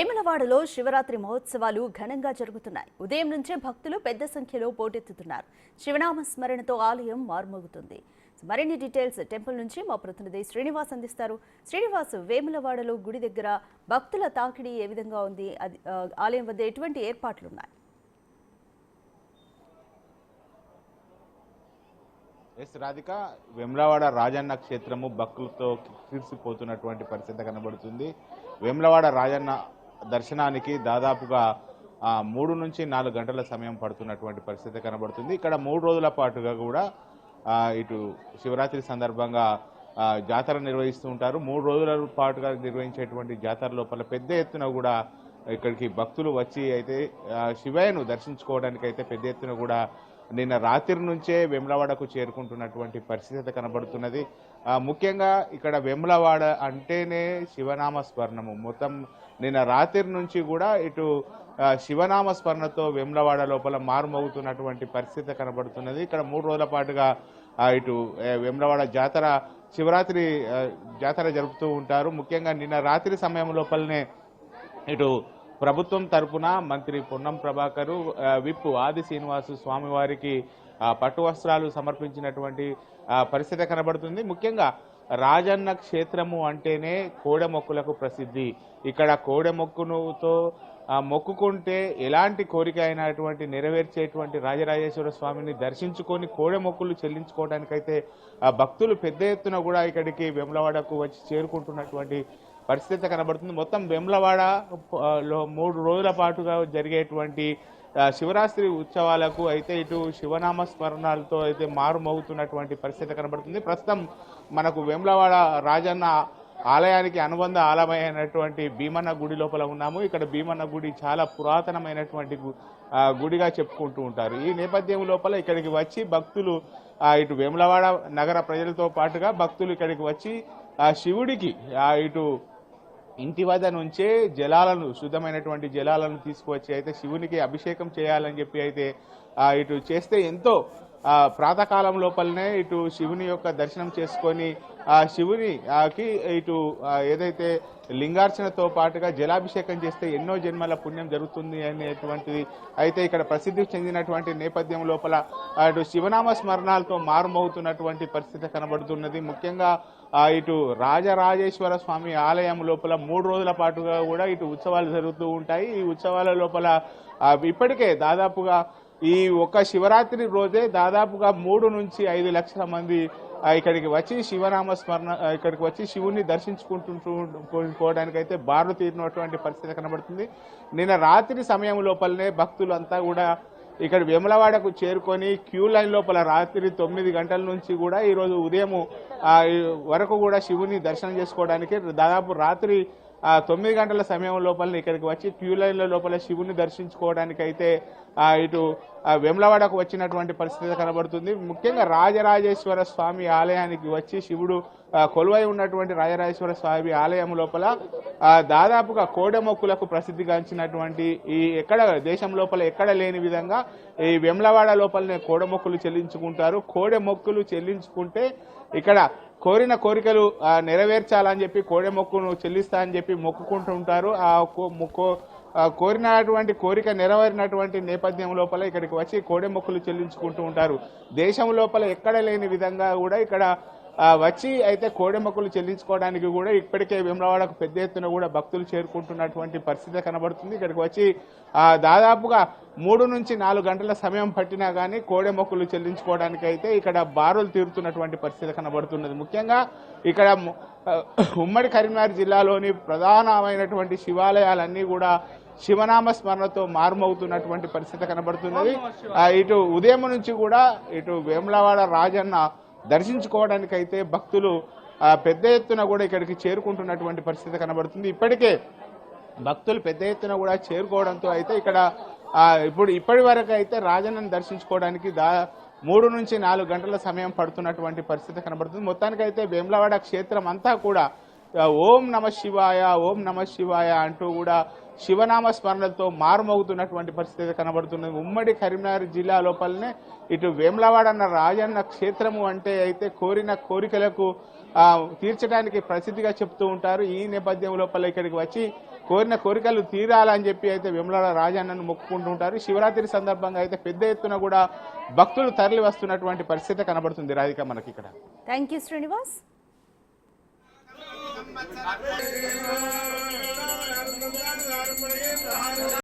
వేములవాడలో శివరాత్రి మహోత్సవాలు ఘనంగా జరుగుతున్నాయి. ఉదయం నుంచే భక్తులు పెద్ద సంఖ్యలో పోటెత్తుతున్నారు. శివనామ స్మరణతో ఆలయం మారుమోగుతుంది. మరిన్ని డీటెయిల్స్ టెంపుల్ నుంచి మా ప్రతినిధి శ్రీనివాస్ అందిస్తారు. శ్రీనివాస్, వేములవాడలో గుడి దగ్గర భక్తుల తాకిడి ఏ విధంగా ఉంది? ఆలయం వద్ద ఎటువంటి ఏర్పాట్లున్నాయి? రాధిక, వేములవాడ రాజన్న క్షేత్రము భక్తులతో తీర్చిపోతున్నటువంటి పరిస్థితి కనబడుతుంది. వేములవాడ రాజన్న దర్శనానికి దాదాపుగా 3 నుంచి 4 గంటల సమయం పడుతున్నటువంటి పరిస్థితి కనబడుతుంది. ఇక్కడ 3 రోజుల పాటుగా కూడా ఇటు శివరాత్రి సందర్భంగా జాతర నిర్వహిస్తూ ఉంటారు. 3 రోజుల పాటుగా నిర్వహించేటువంటి జాతర లోపల పెద్ద ఎత్తున కూడా ఇక్కడికి భక్తులు వచ్చి అయితే శివయ్యను దర్శించుకోవడానికి అయితే పెద్ద ఎత్తున కూడా నిన్న రాత్రి నుంచే వేములవాడకు చేరుకుంటున్నటువంటి పరిస్థితి కనబడుతున్నది. ముఖ్యంగా ఇక్కడ వేములవాడ అంటేనే శివనామ స్మరణము. మొత్తం నిన్న రాత్రి నుంచి కూడా ఇటు శివనామ స్మరణతో వేములవాడ లోపల మారుమోగుతున్నటువంటి పరిస్థితి కనబడుతున్నది. ఇక్కడ 3 రోజుల పాటుగా ఇటు వేములవాడ జాతర శివరాత్రి జాతర జరుపుతూ ఉంటారు. ముఖ్యంగా నిన్న రాత్రి సమయం లోపలనే ఇటు ప్రభుత్వం తరపున మంత్రి పొన్నం ప్రభాకర్, విప్ ఆది శ్రీనివాసు స్వామివారికి పట్టు వస్త్రాలు సమర్పించినటువంటి పరిస్థితి కనబడుతుంది. ముఖ్యంగా రాజన్న క్షేత్రము అంటేనే కోడెమొక్కులకు ప్రసిద్ధి. ఇక్కడ కోడెమొక్కునుతో మొక్కుకుంటే ఎలాంటి కోరిక అయినటువంటి నెరవేర్చేటువంటి రాజరాజేశ్వర స్వామిని దర్శించుకొని కోడెమొక్కులు చెల్లించుకోవడానికైతే భక్తులు పెద్ద ఎత్తున కూడా ఇక్కడికి వేములవాడకు వచ్చి చేరుకుంటున్నటువంటి పరిస్థితి కనబడుతుంది. మొత్తం వేములవాడలో 3 రోజుల పాటుగా జరిగేటువంటి శివరాత్రి ఉత్సవాలకు అయితే ఇటు శివనామ స్మరణలతో అయితే మారుమోగుతున్నటువంటి పరిస్థితి కనబడుతుంది. ప్రస్తుతం మనకు వేములవాడ రాజన్న ఆలయానికి అనుబంధ ఆలయమైనటువంటి భీమన్న గుడి లోపల ఉన్నాము. ఇక్కడ భీమన్న గుడి చాలా పురాతనమైనటువంటి గుడిగా చెప్పుకుంటూ ఉంటారు. ఈ నేపథ్యం లోపల ఇక్కడికి వచ్చి భక్తులు ఇటు వేములవాడ నగర ప్రజలతో పాటుగా భక్తులు ఇక్కడికి వచ్చి శివుడికి ఇటు ఇంటి వద్ద నుంచే జలాలను శుద్ధమైనటువంటి జలాలను తీసుకువచ్చి అయితే శివునికి అభిషేకం చేయాలని చెప్పి అయితే ఇటు చేస్తే ఎంతో ప్రాతకాలం లోపలనే ఇటు శివుని యొక్క దర్శనం చేసుకొని శివునికి ఇటు ఏదైతే లింగార్చనతో పాటుగా జలాభిషేకం చేస్తే ఎన్నో జన్మల పుణ్యం జరుగుతుంది అనేటువంటిది అయితే ఇక్కడ ప్రసిద్ధి చెందినటువంటి నేపథ్యం లోపల ఇటు శివనామ స్మరణాలతో మారుమోగుతున్నటువంటి పరిస్థితి కనబడుతున్నది. ముఖ్యంగా ఇటు రాజరాజేశ్వర స్వామి ఆలయం లోపల 3 రోజుల పాటుగా కూడా ఇటు ఉత్సవాలు జరుగుతూ ఉంటాయి. ఈ ఉత్సవాల లోపల ఇప్పటికే దాదాపుగా ఈ ఒక్క శివరాత్రి రోజే దాదాపుగా 3 నుంచి 5 లక్షల మంది ఇక్కడికి వచ్చి శివనామ స్మరణ ఇక్కడికి వచ్చి శివుని దర్శించుకుంటుకోవడానికైతే బారులు తీరినటువంటి పరిస్థితి కనబడుతుంది. నిన్న రాత్రి సమయం లోపలనే భక్తులు అంతా కూడా ఇక్కడ వేములవాడకు చేరుకొని క్యూ లైన్ లోపల రాత్రి 9 గంటల నుంచి కూడా ఈరోజు ఉదయం వరకు కూడా శివుని దర్శనం చేసుకోవడానికి దాదాపు రాత్రి 9 గంటల సమయం లోపల ఇక్కడికి వచ్చి క్యూ లైన్ల లోపల శివుని దర్శించుకోవడానికి అయితే ఇటు వేములవాడకు వచ్చినటువంటి పరిస్థితి కనబడుతుంది. ముఖ్యంగా రాజరాజేశ్వర స్వామి ఆలయానికి వచ్చి శివుడు కొలువై ఉన్నటువంటి రాజరాజేశ్వర స్వామి ఆలయం లోపల దాదాపుగా కోడెమొక్కులకు ప్రసిద్ధిగాంచినటువంటి ఈ దేశం లోపల ఎక్కడ లేని విధంగా ఈ వేములవాడ లోపలనే కోడెమొక్కులు చెల్లించుకుంటారు. కోడెమొక్కులు చెల్లించుకుంటే ఇక్కడ కోరిన కోరికలు నెరవేర్చాలని చెప్పి కోడెమొక్కును చెల్లిస్తా అని చెప్పి మొక్కుకుంటూ ఉంటారు. కోరినటువంటి కోరిక నెరవేరినటువంటి నేపథ్యం లోపల ఇక్కడికి వచ్చి కోడెమొక్కులు చెల్లించుకుంటూ ఉంటారు. దేశం లోపల ఎక్కడ లేని విధంగా కూడా ఇక్కడ వచ్చి అయితే కోడెమొక్కులు చెల్లించుకోవడానికి కూడా ఇప్పటికే వేములవాడకు పెద్ద ఎత్తున కూడా భక్తులు చేరుకుంటున్నటువంటి పరిస్థితి కనబడుతుంది. ఇక్కడికి వచ్చి దాదాపుగా 3 నుంచి 4 గంటల సమయం పట్టినా కానీ కోడెమొక్కులు చెల్లించుకోవడానికి అయితే ఇక్కడ బారులు తీరుతున్నటువంటి పరిస్థితి కనబడుతున్నది. ముఖ్యంగా ఇక్కడ ఉమ్మడి కరీంనగర్ జిల్లాలోని ప్రధానమైనటువంటి శివాలయాలన్నీ కూడా శివనామ స్మరణతో మారుమవుతున్నటువంటి పరిస్థితి కనబడుతున్నది. ఇటు ఉదయం నుంచి కూడా ఇటు వేములవాడ రాజన్న దర్శించుకోవడానికైతే భక్తులు పెద్ద ఎత్తున కూడా ఇక్కడికి చేరుకుంటున్నటువంటి పరిస్థితి కనబడుతుంది. ఇప్పటికే భక్తులు పెద్ద ఎత్తున కూడా చేరుకోవడంతో అయితే ఇక్కడ ఇప్పటి వరకు అయితే రాజన్నను దర్శించుకోవడానికి 3 నుంచి 4 గంటల సమయం పడుతున్నటువంటి పరిస్థితి కనబడుతుంది. మొత్తానికైతే వేములవాడ క్షేత్రం అంతా కూడా ఓం నమ శివాయ ఓం నమ శివాయ అంటూ కూడా శివనామ స్మరణలతో మారుమోగుతున్నటువంటి పరిస్థితి కనబడుతున్నది. ఉమ్మడి కరీంనగర్ జిల్లా లోపలనే ఇటు వేములవాడ అన్న రాజన్న క్షేత్రము అంటే అయితే కోరిన కోరికలకు తీర్చడానికి ప్రసిద్ధిగా చెప్తూ ఉంటారు. ఈ నేపథ్యం లోపల ఇక్కడికి వచ్చి కోరిన కోరికలు తీరాలని చెప్పి అయితే వేములవాడ రాజన్నను మొక్కుకుంటుంటారు. శివరాత్రి సందర్భంగా అయితే పెద్ద ఎత్తున కూడా భక్తులు తరలి వస్తున్నటువంటి పరిస్థితి కనబడుతుంది రాధిక మనకి ఇక్కడ. Thank you Srinivas.